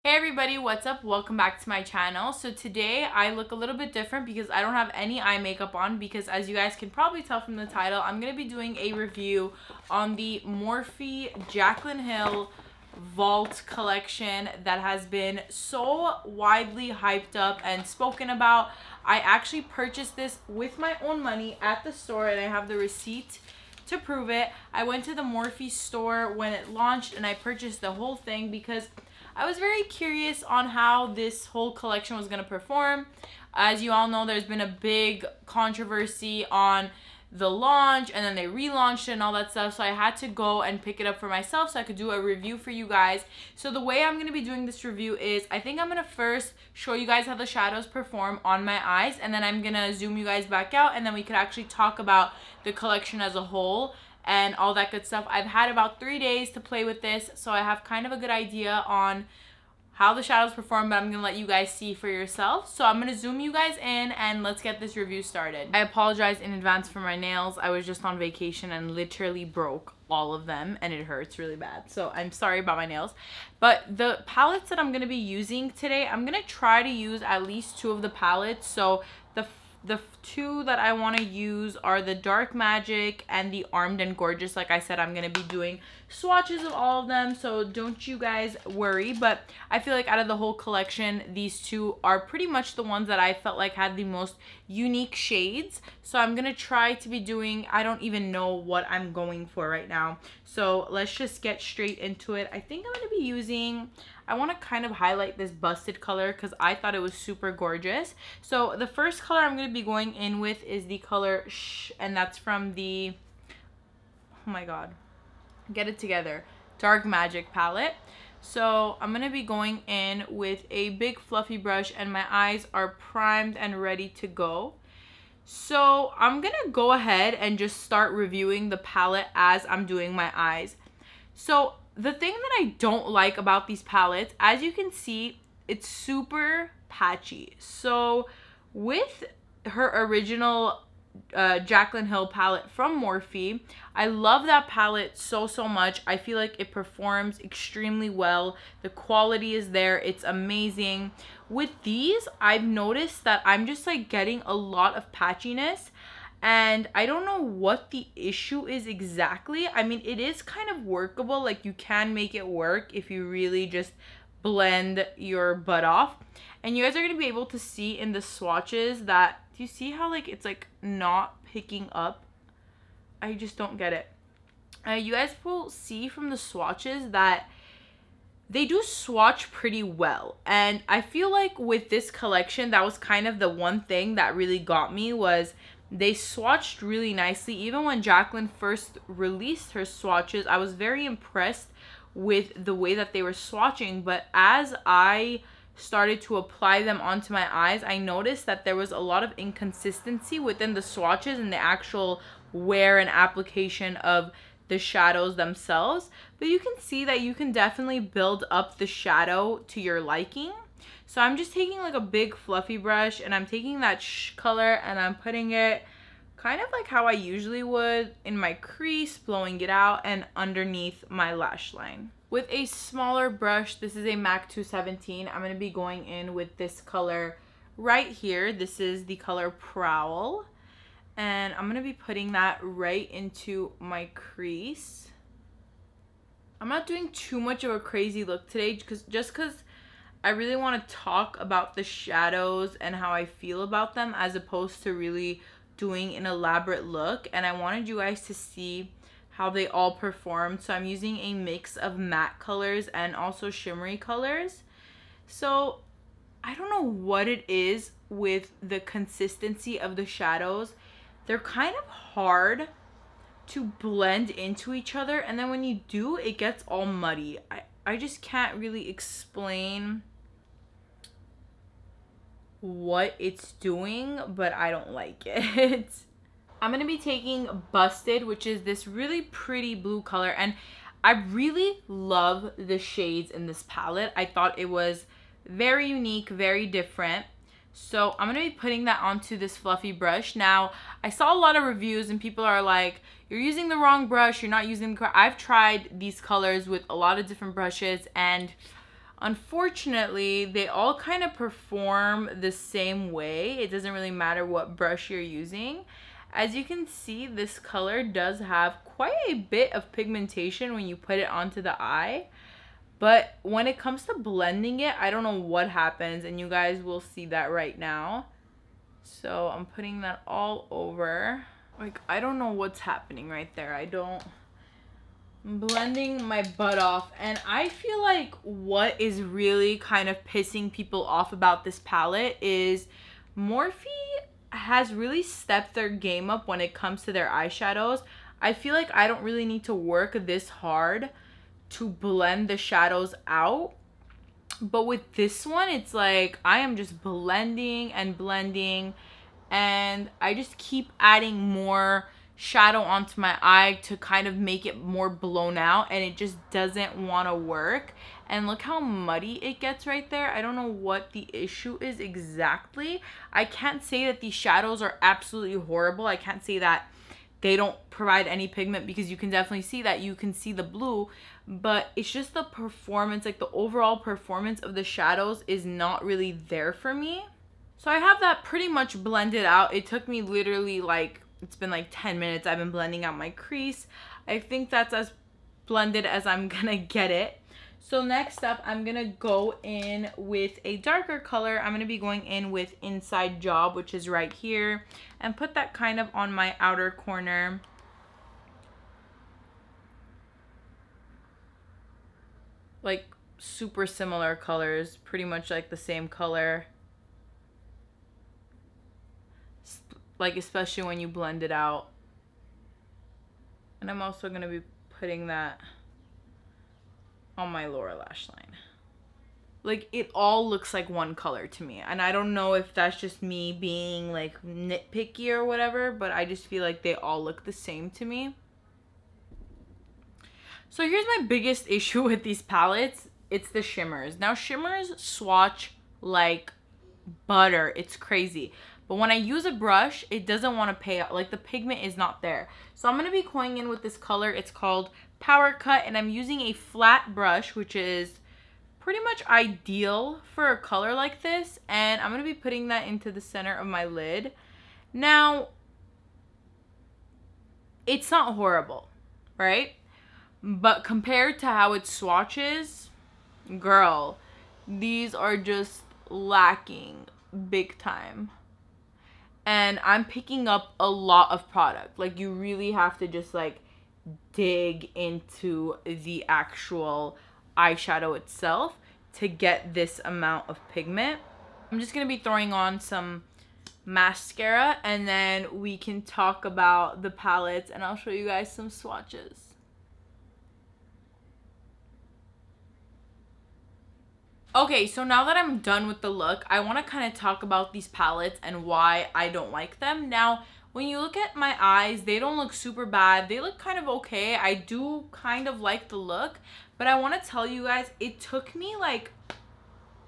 Hey everybody, what's up? Welcome back to my channel. So today I look a little bit different because I don't have any eye makeup on because as you guys can probably tell from the title, I'm going to be doing a review on the Morphe JACLYN Vault collection that has been so widely hyped up and spoken about. I actually purchased this with my own money at the store and I have the receipt to prove it. I went to the Morphe store when it launched and I purchased the whole thing because I was very curious on how this whole collection was going to perform. As you all know, there's been a big controversy on the launch and then they relaunched it and all that stuff. So I had to go and pick it up for myself so I could do a review for you guys. So the way I'm going to be doing this review is I think I'm going to first show you guys how the shadows perform on my eyes. And then I'm going to zoom you guys back out and then we could actually talk about the collection as a whole and all that good stuff. I've had about 3 days to play with this, so I have kind of a good idea on how the shadows perform, but I'm gonna let you guys see for yourself. So I'm gonna zoom you guys in and let's get this review started. I apologize in advance for my nails. I was just on vacation and literally broke all of them and it hurts really bad. So I'm sorry about my nails. But the palettes that I'm gonna be using today, I'm gonna try to use at least 2 of the palettes. So the 2 that I want to use are the Dark Magic and the Armed and Gorgeous. Like I said, I'm going to be doing swatches of all of them, so don't you guys worry. But I feel like out of the whole collection, these 2 are pretty much the ones that I felt like had the most unique shades. So I'm going to try to be doing, I don't even know what I'm going for right now. So let's just get straight into it. I think I'm going to be using, I want to kind of highlight this busted color because I thought it was super gorgeous. So the first color I'm going to be going in with is the color Shh, and that's from the, oh my god, get it together, Dark Magic palette. So I'm going to be going in with a big fluffy brush and my eyes are primed and ready to go. So I'm going to go ahead and just start reviewing the palette as I'm doing my eyes. So the thing that I don't like about these palettes, as you can see, it's super patchy. So with her original JACLYN palette from Morphe, I love that palette so much. I feel like it performs extremely well. The quality is there. It's amazing. With these, I've noticed that I'm just like getting a lot of patchiness. And I don't know what the issue is exactly. I mean, it is kind of workable. Like, you can make it work if you really just blend your butt off. And you guys are going to be able to see in the swatches that, do you see how, like, it's, like, not picking up? I just don't get it. You guys will see from the swatches that they do swatch pretty well. And I feel like with this collection, that was kind of the one thing that really got me was they swatched really nicely. Even when JACLYN first released her swatches, I was very impressed with the way that they were swatching. But as I started to apply them onto my eyes, I noticed that there was a lot of inconsistency within the swatches and the actual wear and application of the shadows themselves. But you can see that you can definitely build up the shadow to your liking. So I'm just taking like a big fluffy brush and I'm taking that Shh color and I'm putting it kind of like how I usually would in my crease, blowing it out and underneath my lash line. With a smaller brush, this is a MAC 217, I'm going to be going in with this color right here. This is the color Prowl. And I'm going to be putting that right into my crease. I'm not doing too much of a crazy look today just because I really want to talk about the shadows and how I feel about them as opposed to really doing an elaborate look. And I wanted you guys to see how they all performed. So I'm using a mix of matte colors and also shimmery colors. So I don't know what it is with the consistency of the shadows. They're kind of hard to blend into each other. And then when you do, it gets all muddy. I just can't really explain what it's doing, but I don't like it. I'm going to be taking Busted, which is this really pretty blue color. And I really love the shades in this palette. I thought it was very unique, very different. So I'm going to be putting that onto this fluffy brush. Now, I saw a lot of reviews and people are like, you're using the wrong brush, you're not using the correct. I've tried these colors with a lot of different brushes and Unfortunately, they all kind of perform the same way. It doesn't really matter what brush you're using. As you can see, this color does have quite a bit of pigmentation when you put it onto the eye. But when it comes to blending it, I don't know what happens, and you guys will see that right now. So I'm putting that all over. Like, I don't know what's happening right there. I'm blending my butt off, and I feel like what is really kind of pissing people off about this palette is Morphe has really stepped their game up when it comes to their eyeshadows. I feel like I don't really need to work this hard to blend the shadows out, but with this one, it's like I am just blending and blending, and I just keep adding more shadow onto my eye to kind of make it more blown out, and it just doesn't want to work. And look how muddy it gets right there. I don't know what the issue is exactly. I can't say that these shadows are absolutely horrible. I can't say that they don't provide any pigment, because you can definitely see that. You can see the blue, but it's just the performance, like the overall performance of the shadows is not really there for me. So I have that pretty much blended out. It took me literally like, it's been like 10 minutes. I've been blending out my crease. I think that's as blended as I'm gonna get it. So next up, I'm gonna go in with a darker color. I'm gonna be going in with Inside Job, which is right here, and put that kind of on my outer corner. Like super similar colors, pretty much like the same color. Like especially when you blend it out. And I'm also gonna be putting that on my lower lash line. Like it all looks like one color to me, and I don't know if that's just me being like nitpicky or whatever, but I just feel like they all look the same to me. So here's my biggest issue with these palettes. It's the shimmers. Now shimmers swatch like butter. It's crazy. But when I use a brush, it doesn't want to pay out. Like the pigment is not there. So I'm going to be going in with this color. It's called Power Cut, and I'm using a flat brush, which is pretty much ideal for a color like this. And I'm going to be putting that into the center of my lid. Now, it's not horrible, right? But compared to how it swatches, girl, these are just lacking big time. And I'm picking up a lot of product. Like you really have to just like dig into the actual eyeshadow itself to get this amount of pigment. I'm just gonna be throwing on some mascara, and then we can talk about the palettes, and I'll show you guys some swatches. Okay, so now that I'm done with the look, I want to kind of talk about these palettes and why I don't like them. Now, when you look at my eyes, they don't look super bad. They look kind of okay. I do kind of like the look, but I want to tell you guys, it took me like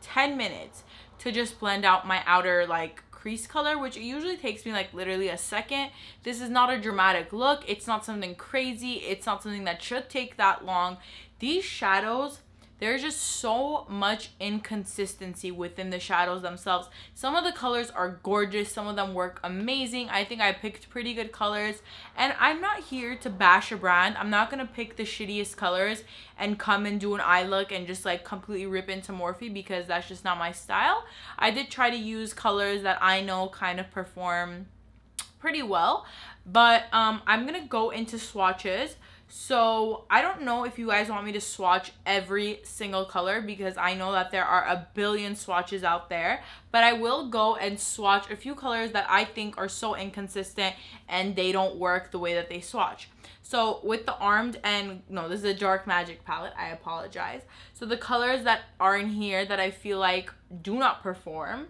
10 minutes to just blend out my outer like crease color, which usually takes me like literally a second. This is not a dramatic look. It's not something crazy. It's not something that should take that long. These shadows, there's just so much inconsistency within the shadows themselves. Some of the colors are gorgeous. Some of them work amazing. I think I picked pretty good colors. And I'm not here to bash a brand. I'm not going to pick the shittiest colors and come and do an eye look and just like completely rip into Morphe, because that's just not my style. I did try to use colors that I know kind of perform pretty well. But I'm going to go into swatches. So I don't know if you guys want me to swatch every single color, because I know that there are a billion swatches out there, but I will go and swatch a few colors that I think are so inconsistent and they don't work the way that they swatch. So with the Armed, and no, this is a Dark Magic palette, I apologize. So the colors that are in here that I feel like do not perform,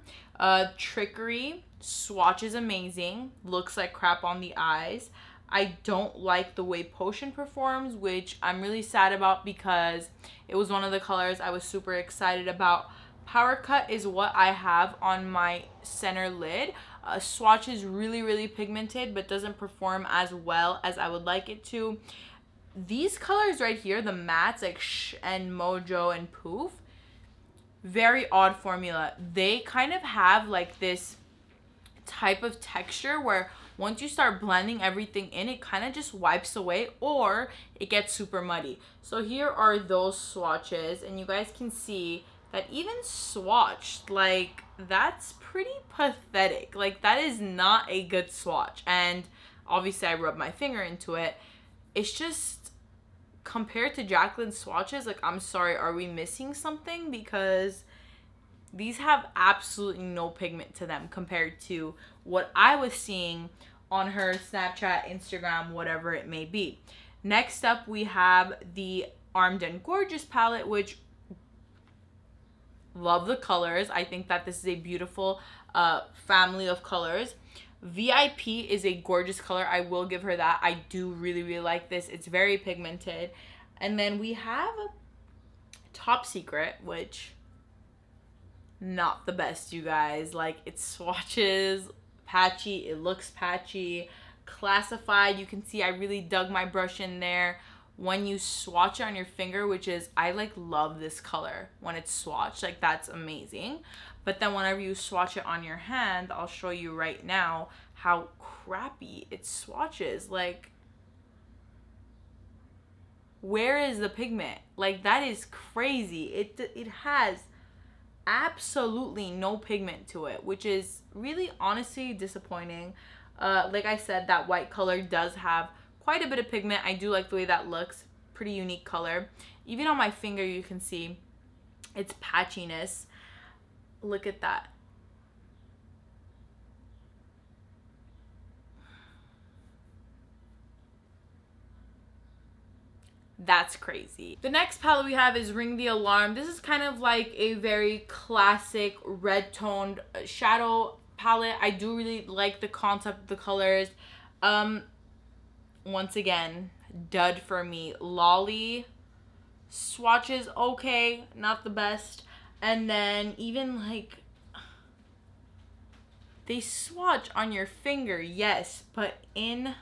Trickery, swatch is amazing, looks like crap on the eyes. I don't like the way Potion performs, which I'm really sad about because it was one of the colors I was super excited about. Power Cut is what I have on my center lid. Swatch is really, really pigmented, but doesn't perform as well as I would like it to. These colors right here, the mattes like Shh and Mojo and Poof, very odd formula. They kind of have like this type of texture where once you start blending everything in, it kind of just wipes away or it gets super muddy. So here are those swatches, and you guys can see that even swatched, like, that's pretty pathetic. Like, that is not a good swatch. And obviously I rubbed my finger into it. It's just, compared to JACLYN's swatches, like, I'm sorry, are we missing something? Because these have absolutely no pigment to them compared to what I was seeing on her Snapchat, Instagram, whatever it may be. Next up, we have the Armed and Gorgeous palette, which, love the colors. I think that this is a beautiful family of colors. VIP is a gorgeous color. I will give her that. I do really, really like this. It's very pigmented. And then we have Top Secret, which, not the best, you guys. Like, it's swatches, patchy, it looks patchy. Classified, you can see I really dug my brush in there. When you swatch it on your finger, which is, I like love this color when it's swatched, like, that's amazing. But then whenever you swatch it on your hand, I'll show you right now how crappy it swatches. Like, where is the pigment? Like, that is crazy. It has absolutely no pigment to it, which is really honestly disappointing. Like I said, that white color does have quite a bit of pigment. I do like the way that looks. Pretty unique color. Even on my finger you can see its patchiness. Look at that. That's crazy. The next palette we have is Ring the Alarm. This is kind of like a very classic red toned shadow palette. I do really like the concept of the colors. Once again, dud for me. Lolly swatches, okay, not the best. And then even like, they swatch on your finger, yes, but in,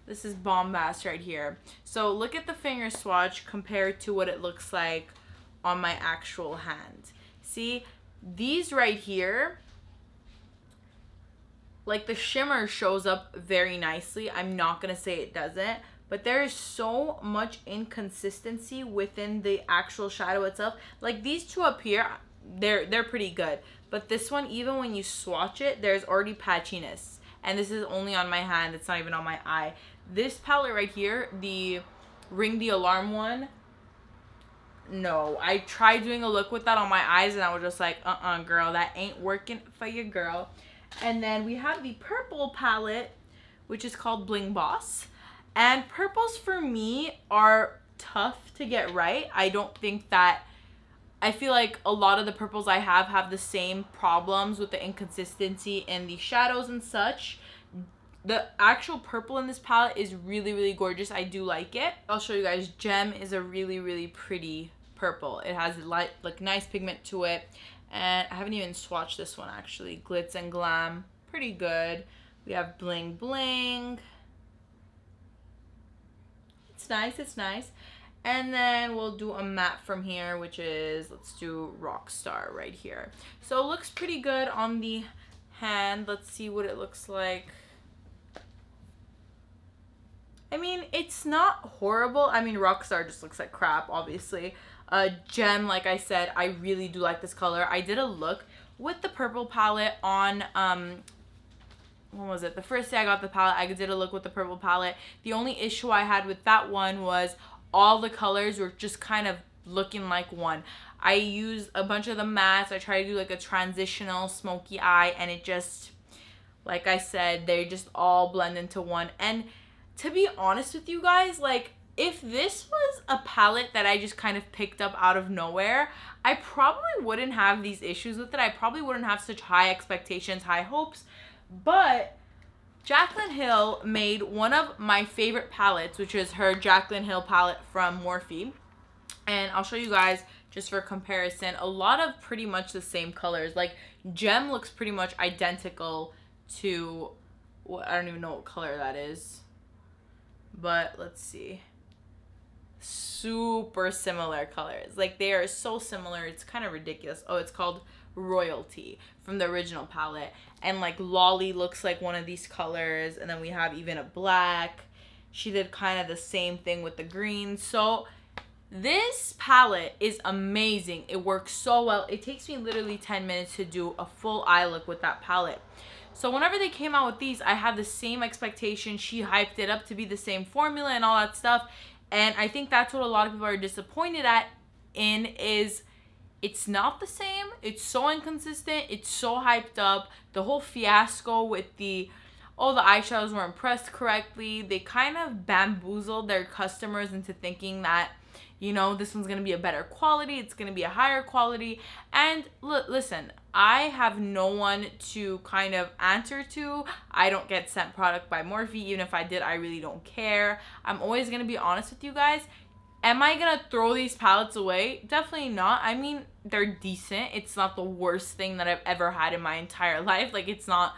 this is bombast right here. So look at the finger swatch compared to what it looks like on my actual hand. See, these right here, like, the shimmer shows up very nicely. I'm not gonna say it doesn't, but there is so much inconsistency within the actual shadow itself. Like, these two up here, they're pretty good, but this one, even when you swatch it, there's already patchiness. And this is only on my hand, it's not even on my eye. This palette right here, the Ring the Alarm one, no, I tried doing a look with that on my eyes and I was just like, girl, that ain't working for your girl. And then we have the purple palette, which is called Bling Boss. And purples for me are tough to get right. I don't think that, I feel like a lot of the purples I have the same problems with the inconsistency in the shadows and such. The actual purple in this palette is really, really gorgeous. I do like it. I'll show you guys. Gem is a really, really pretty purple. It has light, like, nice pigment to it. And I haven't even swatched this one actually. Glitz and Glam, pretty good. We have Bling Bling. It's nice, it's nice. And then we'll do a matte from here, which is, let's do Rockstar right here. So it looks pretty good on the hand. Let's see what it looks like. I mean, it's not horrible. I mean, Rockstar just looks like crap, obviously. Gem, like I said, I really do like this color. I did a look with the purple palette on, when was it? The first day I got the palette, I did a look with the purple palette. The only issue I had with that one was all the colors were just kind of looking like one. I used a bunch of the mattes. I tried to do like a transitional smoky eye, and it just, like I said, they just all blend into one. And to be honest with you guys, like, if this was a palette that I just kind of picked up out of nowhere, I probably wouldn't have these issues with it. I probably wouldn't have such high expectations, high hopes. But JACLYN Hill made one of my favorite palettes, which is her JACLYN Hill palette from Morphe. And I'll show you guys just for comparison. A lot of pretty much the same colors. Like, Gem looks pretty much identical to, well, I don't even know what color that is. But let's see. super similar colors. Like, they are so similar, it's kind of ridiculous. Oh, it's called Royalty from the original palette. And like Lolly looks like one of these colors, and then we have even a black. She did kind of the same thing with the green. So this palette is amazing. It works so well. It takes me literally 10 minutes to do a full eye look with that palette. So whenever they came out with these, I had the same expectation. She hyped it up to be the same formula and all that stuff. And I think that's what a lot of people are disappointed is it's not the same. It's so inconsistent. It's so hyped up. The whole fiasco with the eyeshadows weren't pressed correctly. They kind of bamboozled their customers into thinking that, you know, this one's going to be a better quality. It's going to be a higher quality. And listen, I have no one to kind of answer to. I don't get sent product by Morphe. Even if I did, I really don't care. I'm always going to be honest with you guys. Am I going to throw these palettes away? Definitely not. I mean, they're decent. It's not the worst thing that I've ever had in my entire life. Like, it's not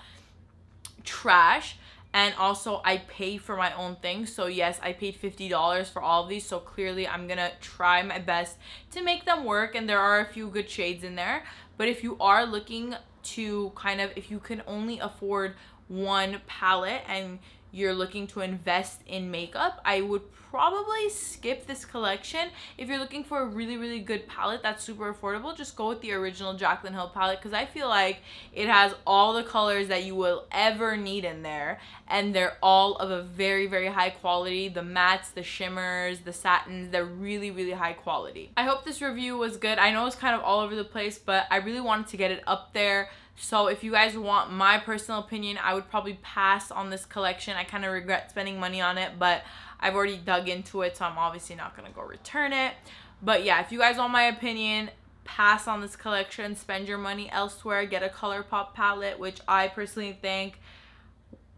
trash. And also, I pay for my own things. So, yes, I paid $50 for all of these. So, clearly, I'm going to try my best to make them work. And there are a few good shades in there. But if you are looking to kind of, if you can only afford one palette and you're looking to invest in makeup, I would probably skip this collection. If you're looking for a really, really good palette that's super affordable, just go with the original JACLYN Hill palette, because I feel like it has all the colors that you will ever need in there, and they're all of a very, very high quality. The mattes, the shimmers, the satins, they're really, really high quality. I hope this review was good. I know it's kind of all over the place, but I really wanted to get it up there. So if you guys want my personal opinion, I would probably pass on this collection. I kind of regret spending money on it, but I've already dug into it, so I'm obviously not going to go return it. But yeah, if you guys want my opinion, pass on this collection, spend your money elsewhere, get a ColourPop palette, which I personally think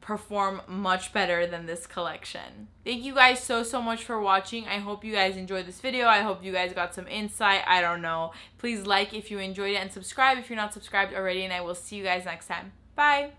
perform much better than this collection. Thank you guys so much for watching. I hope you guys enjoyed this video. I hope you guys got some insight. I don't know. Please like if you enjoyed it and subscribe if you're not subscribed already, and I will see you guys next time. Bye!